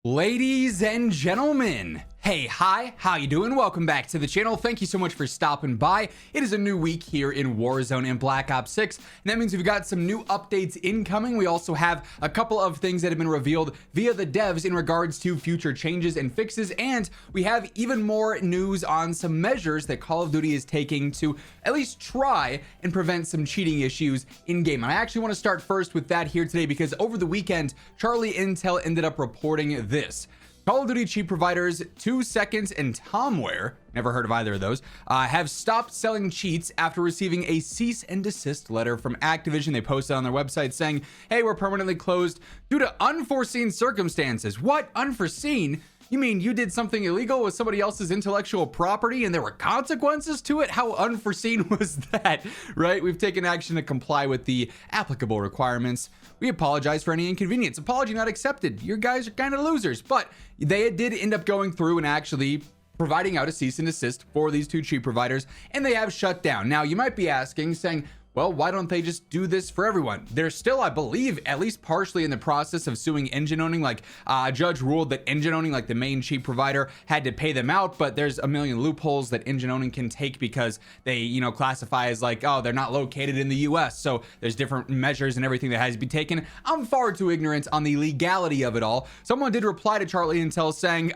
Ladies and gentlemen, hey, hi, how you doing? Welcome back to the channel. Thank you so much for stopping by. It is a new week here in Warzone and Black Ops 6, and that means we've got some new updates incoming. We also have a couple of things that have been revealed via the devs in regards to future changes and fixes, and we have even more news on some measures that Call of Duty is taking to at least try and prevent some cheating issues in-game. I actually want to start first with that here today because over the weekend, Charlie Intel ended up reporting this. Call of Duty cheat providers 2 Seconds and Tomware, never heard of either of those, have stopped selling cheats after receiving a cease and desist letter from Activision. They posted on their website saying, hey, we're permanently closed due to unforeseen circumstances. What? Unforeseen? You mean you did something illegal with somebody else's intellectual property and there were consequences to it? How unforeseen was that, right? We've taken action to comply with the applicable requirements. We apologize for any inconvenience. Apology not accepted. You guys are kind of losers, but they did end up going through and actually providing out a cease and desist for these two cheat providers, and they have shut down. Now, you might be asking, saying, well, why don't they just do this for everyone? They're still, I believe, at least partially in the process of suing engine owning. Like a judge ruled that engine owning, like the main cheat provider, had to pay them out, but there's a million loopholes that engine owning can take because they, classify as like, oh, they're not located in the US. So there's different measures and everything that has to be taken. I'm far too ignorant on the legality of it all. Someone did reply to Charlie Intel saying,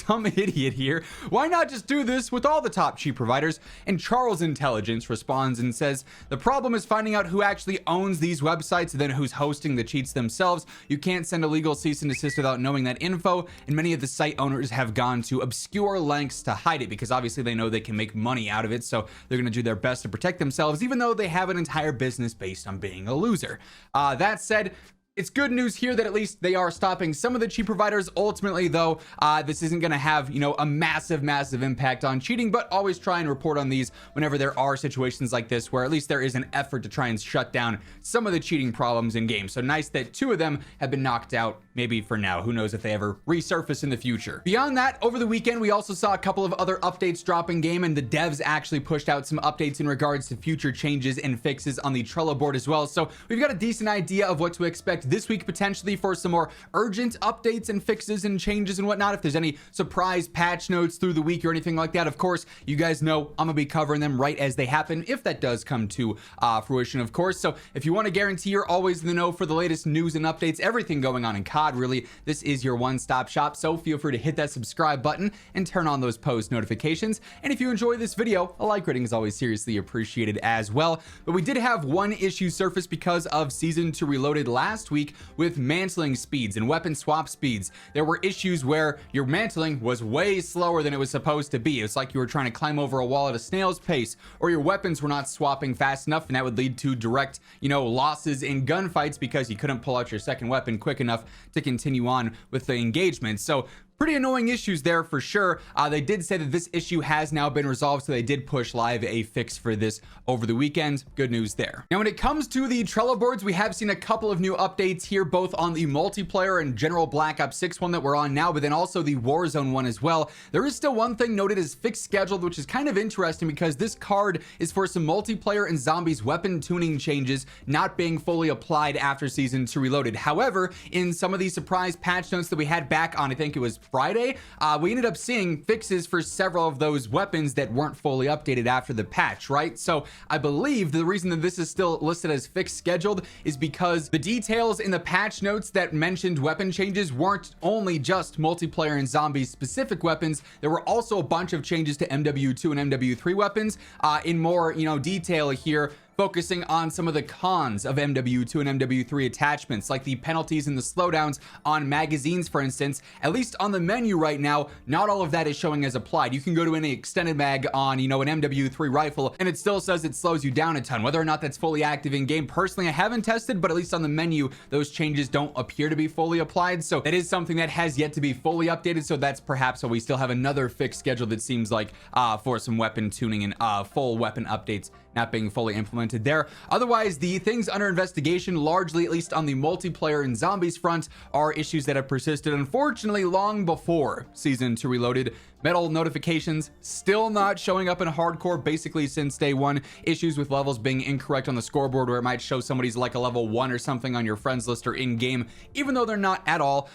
dumb idiot here. Why not just do this with all the top cheat providers? And Charles Intelligence responds and says, the problem is finding out who actually owns these websites and then who's hosting the cheats themselves. You can't send a legal cease and desist without knowing that info, and many of the site owners have gone to obscure lengths to hide it because obviously they know they can make money out of it, so they're going to do their best to protect themselves even though they have an entire business based on being a loser. That said, it's good news here that at least they are stopping some of the cheat providers. Ultimately, though, this isn't going to have, a massive impact on cheating, but always try and report on these whenever there are situations like this where at least there is an effort to try and shut down some of the cheating problems in games. So nice that 2 of them have been knocked out, maybe for now. Who knows if they ever resurface in the future. Beyond that, over the weekend, we also saw a couple of other updates drop in game, and the devs actually pushed out some updates in regards to future changes and fixes on the Trello board as well. So we've got a decent idea of what to expect this week potentially for some more urgent updates and fixes and changes and whatnot. If there's any surprise patch notes through the week or anything like that, of course, you guys know I'm gonna be covering them right as they happen, if that does come to fruition, of course. So if you want to guarantee you're always in the know for the latest news and updates, everything going on in COD, really, this is your one-stop shop. So feel free to hit that subscribe button and turn on those post notifications. And if you enjoy this video, a like rating is always seriously appreciated as well. But we did have one issue surface because of Season 2 Reloaded last week with mantling speeds and weapon swap speeds. There were issues where your mantling was way slower than it was supposed to be. It's like you were trying to climb over a wall at a snail's pace, or your weapons were not swapping fast enough, and that would lead to direct, losses in gunfights because you couldn't pull out your second weapon quick enough to continue on with the engagement. So pretty annoying issues there for sure. They did say that this issue has now been resolved, so they did push live a fix for this over the weekend. Good news there. Now, when it comes to the Trello boards, we have seen a couple of new updates here, both on the multiplayer and general Black Ops 6 one that we're on now, but then also the Warzone one as well. There is still one thing noted as fixed scheduled, which is kind of interesting because this card is for some multiplayer and zombies weapon tuning changes not being fully applied after Season 2 Reloaded. However, in some of these surprise patch notes that we had back on, I think it was Friday, we ended up seeing fixes for several of those weapons that weren't fully updated after the patch, right? So I believe the reason that this is still listed as fixed scheduled is because the details in the patch notes that mentioned weapon changes weren't only just multiplayer and zombies specific weapons. There were also a bunch of changes to MW2 and MW3 weapons in more, detail here, focusing on some of the cons of MW2 and MW3 attachments, like the penalties and the slowdowns on magazines, for instance. At least on the menu right now, not all of that is showing as applied. You can go to any extended mag on, an MW3 rifle, and it still says it slows you down a ton. Whether or not that's fully active in game, personally, I haven't tested, but at least on the menu, those changes don't appear to be fully applied. So that is something that has yet to be fully updated. So that's perhaps why we still have another fixed schedule that seems like for some weapon tuning and full weapon updates not being fully implemented there. Otherwise, the things under investigation, largely at least on the multiplayer and zombies front, are issues that have persisted, unfortunately, long before Season 2 Reloaded. Metal notifications still not showing up in hardcore basically since day one. Issues with levels being incorrect on the scoreboard, where it might show somebody's like a level 1 or something on your friends list or in game, even though they're not at all.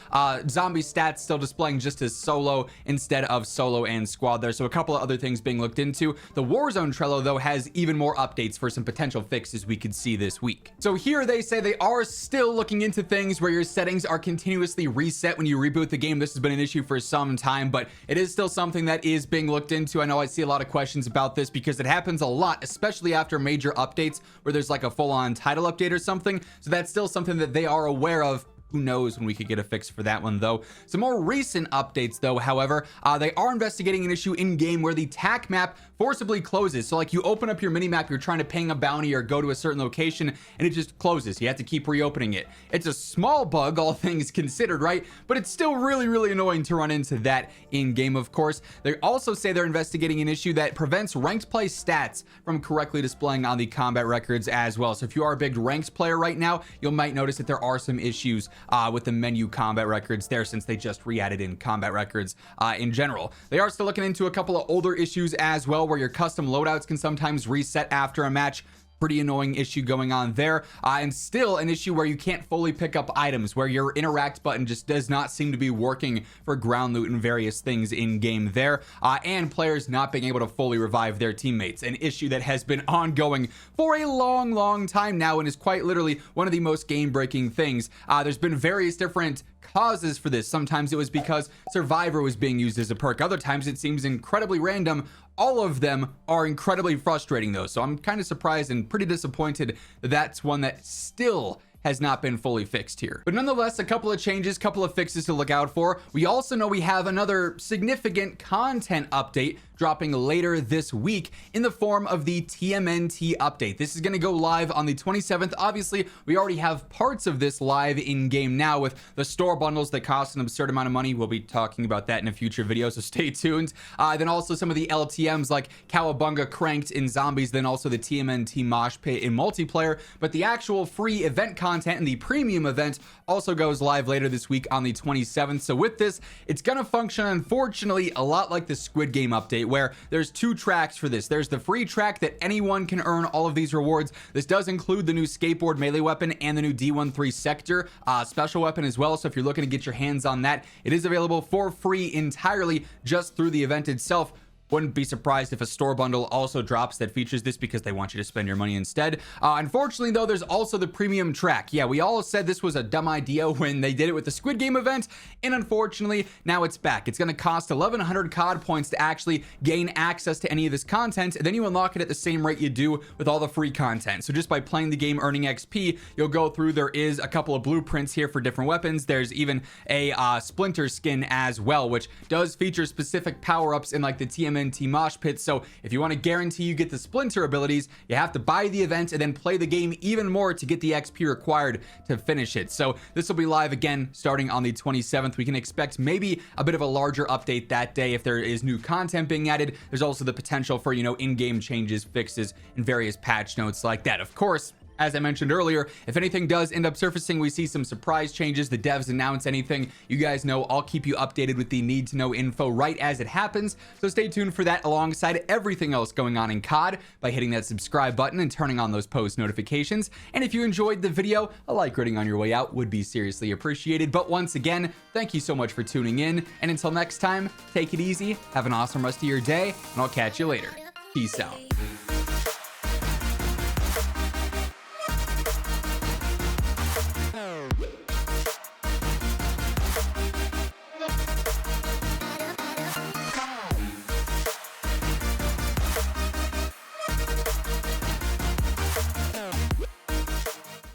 Zombie stats still displaying just as solo instead of solo and squad there. So a couple of other things being looked into. The Warzone Trello though has even more updates for some potential fixes we could see this week. So here they say they are still looking into things where your settings are continuously reset when you reboot the game. This has been an issue for some time, but it is still something that is being looked into. I know I see a lot of questions about this because it happens a lot, especially after major updates where there's like a full-on title update or something. So that's still something that they are aware of. Who knows when we could get a fix for that one though. Some more recent updates though, however, they are investigating an issue in game where the TAC map forcibly closes. So like you open up your mini map, you're trying to ping a bounty or go to a certain location and it just closes. You have to keep reopening it. It's a small bug, all things considered, right? But it's still really annoying to run into that in game, of course. They also say they're investigating an issue that prevents ranked play stats from correctly displaying on the combat records as well. So if you are a big ranked player right now, you might notice that there are some issues with the menu combat records there, since they just re-added in combat records in general. They are still looking into a couple of older issues as well, where your custom loadouts can sometimes reset after a match. Pretty annoying issue going on there, and still an issue where you can't fully pick up items, where your interact button just does not seem to be working for ground loot and various things in game there, and players not being able to fully revive their teammates, an issue that has been ongoing for a long time now and is quite literally one of the most game-breaking things. There's been various different causes for this. Sometimes it was because Survivor was being used as a perk. Other times it seems incredibly random. All of them are incredibly frustrating though, so I'm kind of surprised and pretty disappointed that that's one that still has not been fully fixed here. But nonetheless, a couple of changes, couple of fixes to look out for. We also know we have another significant content update dropping later this week in the form of the TMNT update. This is going to go live on the 27th. Obviously, we already have parts of this live in game now with the store bundles that cost an absurd amount of money. We'll be talking about that in a future video, so stay tuned. Then also some of the LTMs like Cowabunga Cranked in Zombies, then also the TMNT Mosh Pit in multiplayer. But the actual free event content and the premium event also goes live later this week on the 27th. So with this, it's going to function, unfortunately, a lot like the Squid Game update, where there's two tracks for this. There's the free track that anyone can earn all of these rewards. This does include the new skateboard melee weapon and the new D13 sector special weapon as well. So if you're looking to get your hands on that, it is available for free entirely just through the event itself. Wouldn't be surprised if a store bundle also drops that features this, because they want you to spend your money instead. Unfortunately though, there's also the premium track. Yeah, we all said this was a dumb idea when they did it with the Squid Game event, and unfortunately now it's back. It's going to cost 1100 COD points to actually gain access to any of this content, and then you unlock it at the same rate you do with all the free content. So just by playing the game, earning XP, you'll go through. There is a couple of blueprints here for different weapons. There's even a Splinter skin as well, which does feature specific power-ups in like the TMNT Mosh Pit. So if you want to guarantee you get the Splinter abilities, you have to buy the event and then play the game even more to get the XP required to finish it. So this will be live again starting on the 27th. We can expect maybe a bit of a larger update that day if there is new content being added. There's also the potential for, you know, in-game changes, fixes, and various patch notes like that. Of course, as I mentioned earlier, if anything does end up surfacing, we see some surprise changes, the devs announce anything, you guys know I'll keep you updated with the need to know info right as it happens. So stay tuned for that alongside everything else going on in COD by hitting that subscribe button and turning on those post notifications. And if you enjoyed the video, a like rating on your way out would be seriously appreciated. But once again, thank you so much for tuning in. And until next time, take it easy, have an awesome rest of your day, and I'll catch you later. Peace out.